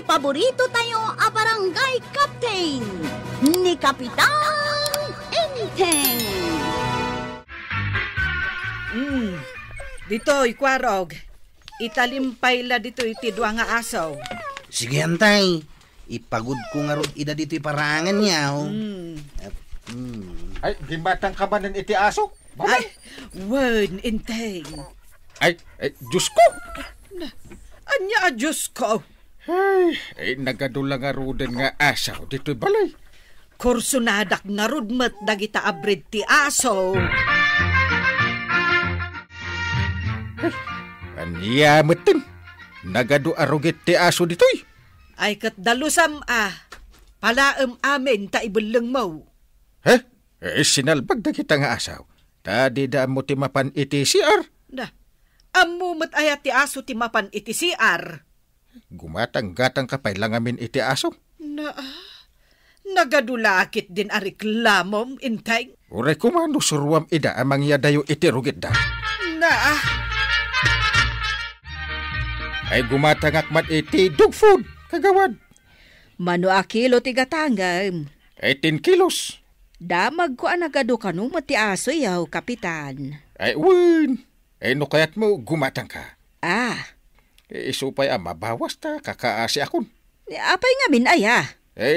paborito tayo a barangay captain ni Kapitan Enteng. Dito'y kwarog. Italimpay la dito iti dua nga asaw. Sige, antay. Ipagod ko nga ron ida dito'y parangan niyaw. Ay, gimatang ka ba ng iti aso? Ay, wen, Enteng. Ay, Diyos ko! Anya, Diyos ko. Ay, nagadula nga ruden nga asaw dito'y balay. Kursunadak nga rudmet dagita abrid ti aso. Anya metin. Nagadu arugit ti aso dito'y. Ay kat dalusam palaem amin ta ibeleng mo. Sinalbag na kita nga asaw. Tadi da mo ti mapan iti CR. Na, amu met ayat ti aso ti mapan iti CR. Gumatang-gatang kapay lang amin iti aso. Na, nagadulakit din a reklamom, Enteng. Uray kumano surwam ida amang yadayo iti rugit da. Na, Ay gumatang akmat iti dog food, kagawad. Mano a kilo ti gatangam. 18 kilos. Damag ko anagado kanu mati aso yaw, Kapitan. Ay win. Ay no kayat mo gumatang ka. Isupay mabawas ta kakaasi akon. Apay nga min aya.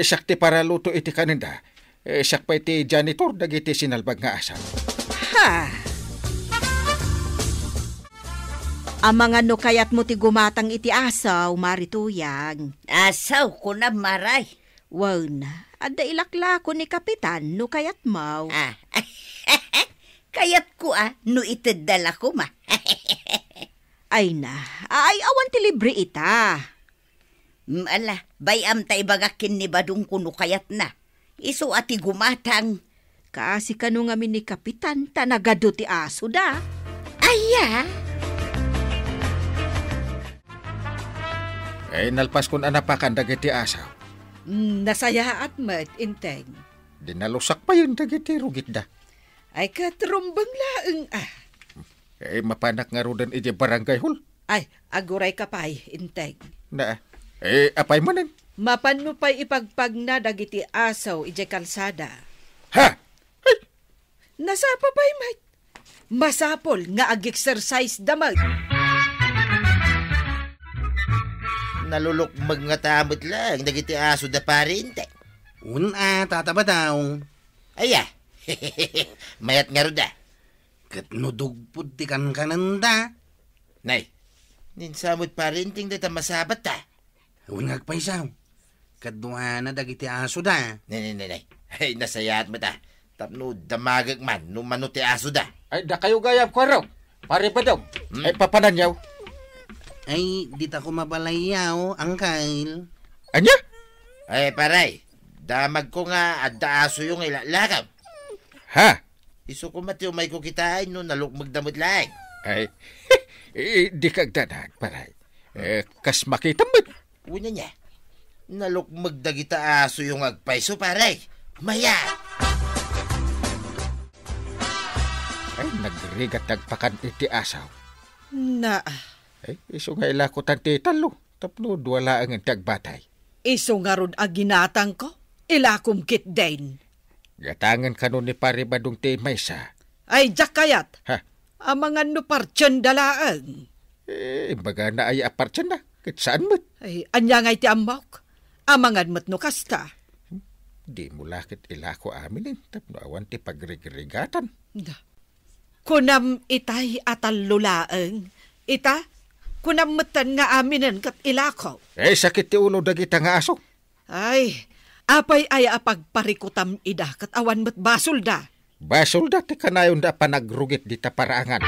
Sakti para luto iti kanenda. Sak pa iti janitor dagiti sinalbag nga asaw. Ha? Amangan no kayat mo ti gumatang iti asaw, marituyang. Asaw ko na maray. Wan, adda ilaklako ni Kapitan no kayat mo. Kayat ko no itedala ko ma. Ay awan ti libre ita. Ala, bayam ta ibagakin ni badung kuno kayat na. Isu ati gumatang. Kasi kanu nga min ni Kapitan, tanagado ti aso da. Aya. Nalpas kun anapakan dagiti asaw. Nasaya at met, Enteng. Dinalusak pa yun dagiti rugit da. Ay katrumbang laeng Mapanak nga rudan iti barangay hall. Ay, aguray kapay, Enteng. Na, apay manin. Mapan mo pa'y ipagpag na dagiti asaw ije kalsada. Ha? Ay! Nasapa pa'y mate. Masapol nga ag-exercise damag. Nalulukmag nga tamot lang, dagiti aso da parinte. Tataba daw. Aya, mayat nga ruda. Kat nudugpod ti kankananda. Nay, ninsamot parinting da masabat ta. Ngagpaysaw. Kadwa na dagiti aso da. Nay. Ay, nasayat mo ta. Tapno damagag man, numano ti aso da. Ay, da kayo gayam ko raw. Pare pa daw. Ay, papananyaw. Ay, di ta ko mabalayaw, Angkyle. Anya? Ay, paray. Damag ko nga adda aso yung ilalakam. Ha? Iso ko matiyo may kukitain no nalukmag damot lang. Ay, di kagdanag, paray. Kas makita mo. Una niya, nalukmag dagita aso yung agpaiso, paray. Maya! Ay, nagrigat nagpakan iti asaw. Na, Ay, iso nga ilakotan ti talo. Tapno, duwala ang tagbatay. iso nga ron aginatang ko. Ilakom kit din. Gatangan kanon ni pare badong ti maysa. Ay, jak kayat. Ha? Amangan no parchen dalaang. Baga na ay apartyan na. Kit saan mo't? Ay, anya nga iti amok. Amangan mo't no kasta. Di mo lakit ilako aminin. Tapno awan ti pagrigrigatan. Kunam itay atal lulaang. Ita, kunam matan nga aminen kat ilako. Sakit ti ulo dagita nga aso. Ay, apay ay apagparikutam ida kat awan mo't basol da. Basol dati kanayon da panagrugit di taparaangan.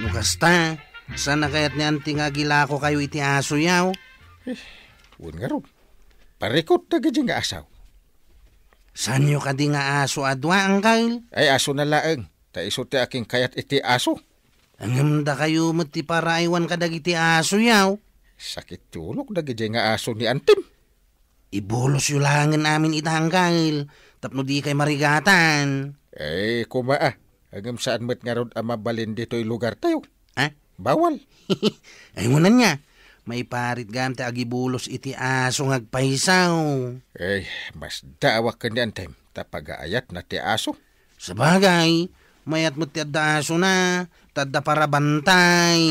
Lukasta, sana kayat ni anting agila ko kayo iti aso yaw. Uwan nga ron. Parikot na gadyan nga asaw. San nyo ka di nga aso adwa, Angkyle? Ay aso na laeng. Taiso ti aking kayat iti aso. Angamda kayo mati para iwan ka dagiti aso yaw. Sakit tulok na gadyan nga aso ni Antim. Ibolos yu langin amin ita, Angkyle. Tapno di kay marigatan. Kumaa. Hanggang saan mo't nga ron ang mabalin dito'y lugar tayo. Ha? Bawal. Ay mo na niya. May parit gamte agibulos iti aso ngagpaisaw. Mas dawa ka niyan, Tim. Tapag-aayat na ti aso. Sabagay, mayat mo ti adda aso na. Tadda para bantay.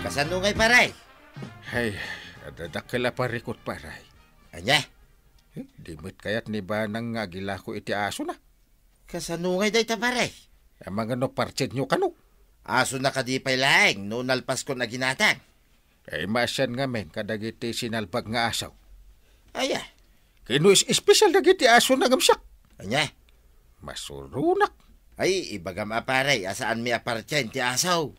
Kasanungay paray. Adadakila parikot paray. Anya? Dimit kayat ni ba nang agila ko iti aso na? Kasanungay day ta paray. Ang mga no parchet nyo kano? Aso na kadipay laeng, no nalpas ko na ginatang. Masyan nga men, kadagiti sinalpag nga asaw. Aya. Kino is espesyal dagiti aso na gamsak. Anya? Masurunak. Ay, ibagam aparay, asaan mi apartyan ti asaw.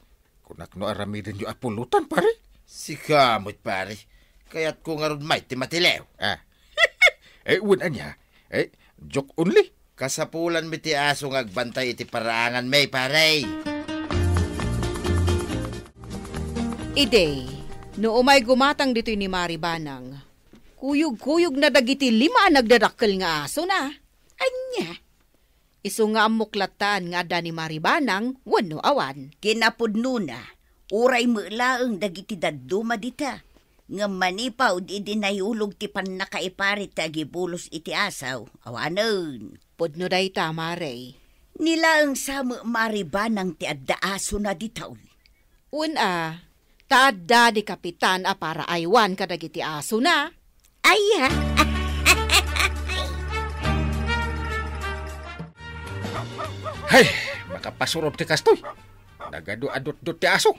Kunak no aramidin yung apulutan, pare. Sikamot pare. Kaya't ko nga ron may ti matilew. Uwan niya. Joke only. Kasapulan mi ti aso ngagbantay iti paraangan may paray. Ide, no umay gumatang dito ni Mari Banang, kuyog-kuyog na dagiti 5 nagdadakkel nga aso na. Anya? Isu nga amuklatan nga da ni Mari Banang, wano awan. Kinapudno na, uray mo laang dagiti dadduma dita. Nga manipaw di dinayulog ti pan nakaiparit agibulos iti asaw. Awanon. Pudno day ta, Mare. Nilaang sa Mari Banang ti adda aso na ditaw. Una, taadda di kapitan a para aywan kadagiti aso na. Ay, Makapasurot ti kastoy. Nagado-adot-dot ti aso.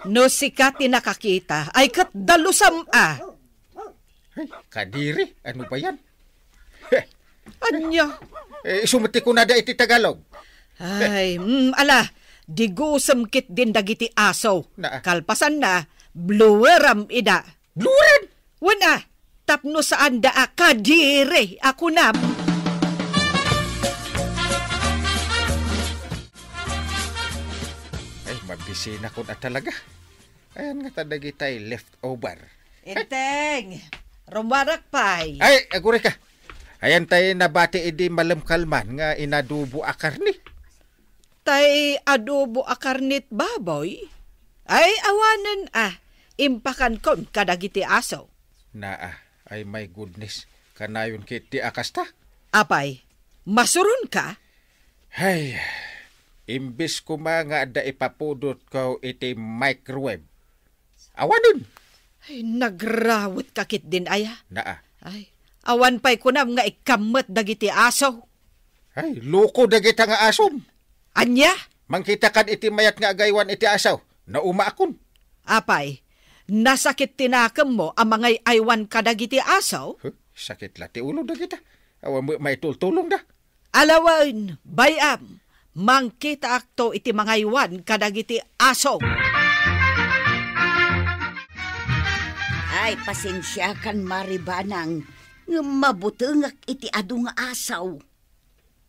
No sikat nakakita, ay kat dalusam Kadiri, ano ba yan? Anya? Sumati ko na da iti Tagalog. Ay, ala, digusam kit din dagiti aso. Na. Kalpasan na, bluweram ida. Bluran! Wana, tapno saan da kadiri, ako na. Mabisina ko na talaga. Ayan nga tadagi tayo leftover. Inteng, rumarak pay. Ay, agure ka. Ayan tayo nabati idi malamkalman nga inadubo akarni. Tay adobo akarnit baboy? Ay, awanan impakan kon kadagiti aso. Ay my goodness. Kanayon kiti akasta. Apay, masurun ka? Ay, imbis ko nga da ipapudot ko iti microwave. Awanon. Ay, nagrawit kakit din aya. Ay, awan pa'y kunam nga ikamot dagiti aso. Ay, loko dagita nga asom. Anya? Mangkita kan iti mayat nga agaywan iti asaw. Nauma akon. Apay, nasakit tinakam mo ang mga aywan kadagiti aso? Sakit lati ulo dagita. Awan mo may tultulong da. Alawan, bayam. Mangkita akto iti mga iwan kadagiti aso. ay pasensya kan Mari Banang. Nga mabutengak iti adu nga asaw.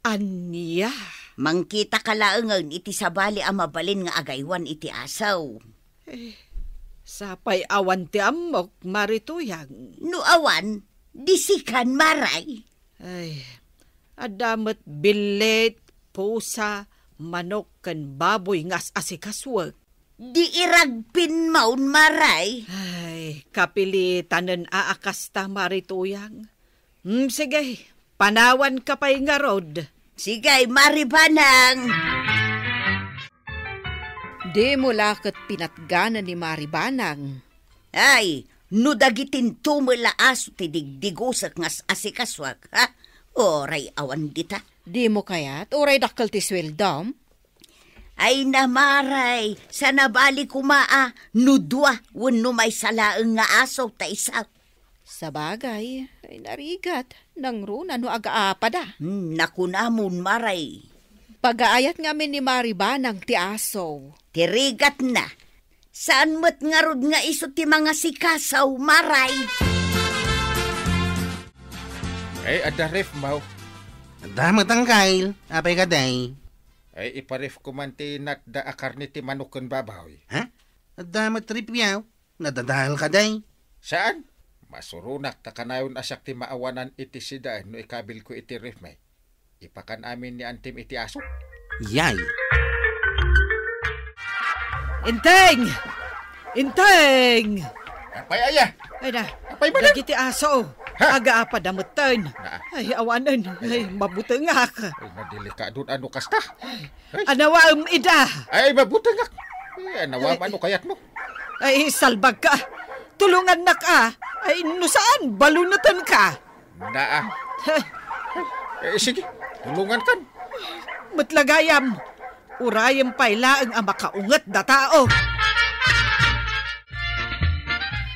Anya? Mangkita kalaengan iti sabali ang mabalin nga agaywan iti asaw. Sapay awan ti amok, marituyang. No awan, disikan maray. Ay, adamat bilet, pusa, manok, kan baboy ngas asikaswag. Di iragpin maun maray. Ay, kapilitanan aakasta marituyang. Sige, panawan ka pa'y nga rod. Sigay, Mari Banang. Di mo lakat pinatganan ni Mari Banang. Ay, no dagitin tumula aso ti digdigusak ngas asikaswag, ha? Oray awan dita. Di mo kaya't oray dakkel ti sweldam? Ay namaray, sa nabali kumaa, nudwa, wano may salaang nga aso ta isaw. Sa bagay, ay narigat, nang runa no aga-apada. Nakunamon maray. Pag-aayat ngamin ni Mari Banang ti aso. Tirigat na. Saan mo't nga rod nga iso ti mga sikasaw, maray? Ay, adaref mau. Damat ang kail, apay kaday. Ay, iparef ko man ti natda akarni ti manukon babawi. Ha? Damat trip yaw, nadadahal kaday. Saan? Masurunak ta kanayon asak ti maawanan iti sidaan no ikabil ko iti ref may. Ipakan amin ni antim iti aso. Yay. Inteng! Inteng! Apay aya? Ay na, Apay ba na? dagiti aso. Ha? Aga-apa damutan. Na. Ay, awanan. Ay, mabutangak. Ay, nadelikado ano kasta. Ay, Anawaam ida. ay mabutangak. Ay, nawam ano kayat mo? Ay, salbag ka. Tulungan na ka. Ay, no saan? Balunutan ka. Naa. Ay, Sige, tulungan kan. matlagayam. Urayam pailaang ang makaungat na tao.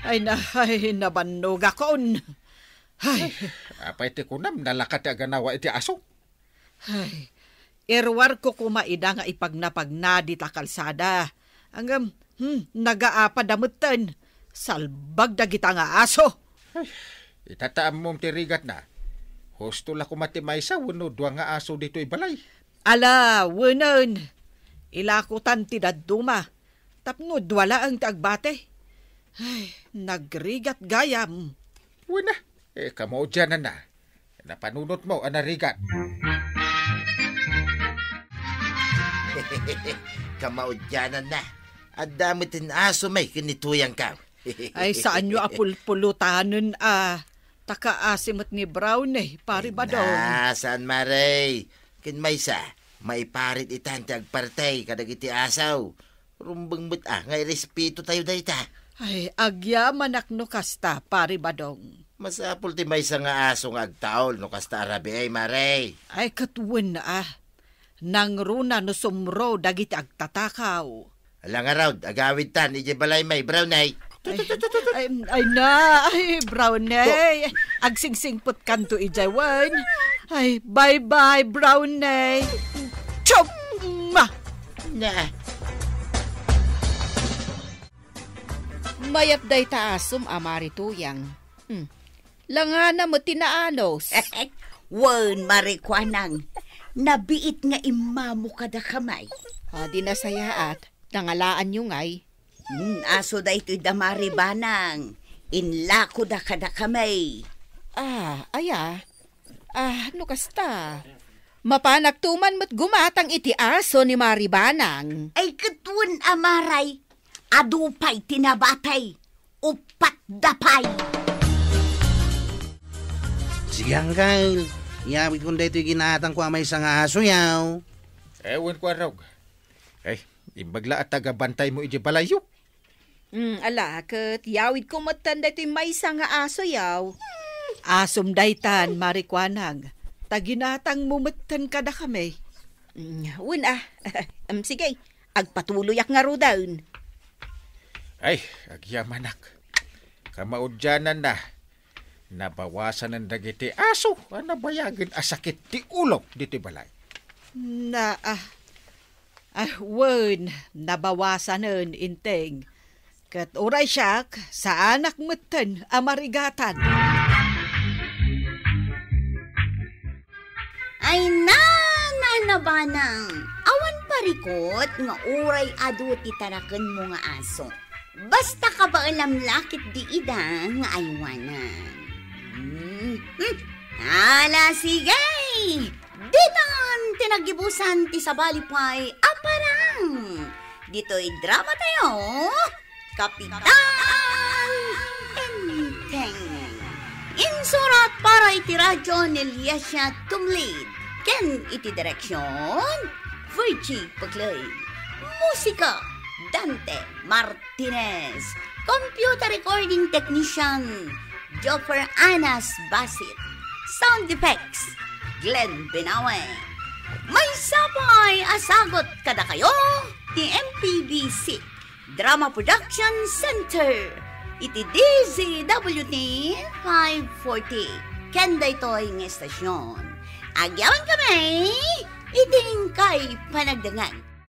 Ay, nabannog akon. Ay, Apay ti kunam, nalakat ti aganawa iti aso. ay, irwar ko kumaida nga ipagnapagna di ta kalsada. Hanggang, nagaapa damutan. Salbag dagita nga aso. Itataam mong tirigat na. Husto la kumatimay sa wano dua nga aso dito ibalay. Ala, wanan. Ilakutan ti daduma. Tapno, wala ang tagbate. Ay, nagrigat gayam. Wala. Kamo dyan na. Napanunot mo, anarigat. Kamaudyanan na. At damitin aso may kinituyang ka. Ay, saan nyo apulpulutanan takaasimot ni Brown pari ba daw? Saan maray? Kinmaysa, may parit itan ti agpartay kadagiti asaw. Rumbang mo't ngay respeto tayo dayta. Ay, agyaman akno kasta, pari ba daw? Masapul ti maysa nga aso nga agtaol no kasta arabi ay maray. Ay, katuwan nang runa no sumro dagiti agtatakaw. Alang araw, agawid tan, ije balay may brown ay. Ay, Brownie. Agsingsingput kanto ijawan. Ay, bye-bye, Brownie. Chop! Ma! Na, Mayat day taasum amari tuyang. Langana mo tinaanos. Wan, marikwanang. Nabiit nga imamo kada kamay. Di na sayaat. Nangalaan nyo ngay. Aso da ito'y damari banang. Inlako da kada kamay. Aya. No kasta. Mapanagtuman mo't gumatang iti aso ni Maribanang. Ay katun amaray. Adupay tinabatay. Upat dapay. Sige, Uncle. Iyawit kung dito ginatang ko amay sa nga aso yaw. Ewan ko arog. Ay, imbagla at tagabantay mo iti balayo. Ala, kat yawid ko matanda ito'y may nga aso yaw. Asom daytan, marikwanag. Taginatang mumatan ka na kami. Sige, agpatuloyak nga ro daun. Ay, agyamanak. Kamaudyanan na. Nabawasan ng dagiti aso. Nabayagan asakit ti ulok dito balay. Wen, nabawasan nun, inteng. Kat oray siyak, sa anak matan, amarigatan. Ay na banang. Awan parikot nga uray adu ti taraken mo nga aso. Basta ka ba alam lakit di ida nga aywanan. Ala sigay! Ditan tinagibusan ti sabalipay aparang. Dito'y drama tayo. Kapitan Enteng. Insurat para iti radyo ni Liasya Tumlid. Ken iti direksyon Virgie Paglay. Musika Dante Martinez. Computer recording technician Joffer Anas Basit. Sound effects Glenn Benawe. May sabay asagot kada kayo ti MPBC Drama Production Center. Iti DZWT 540. Kenda ito'y ng estasyon. Agyawan kami, iting kay panagdangan.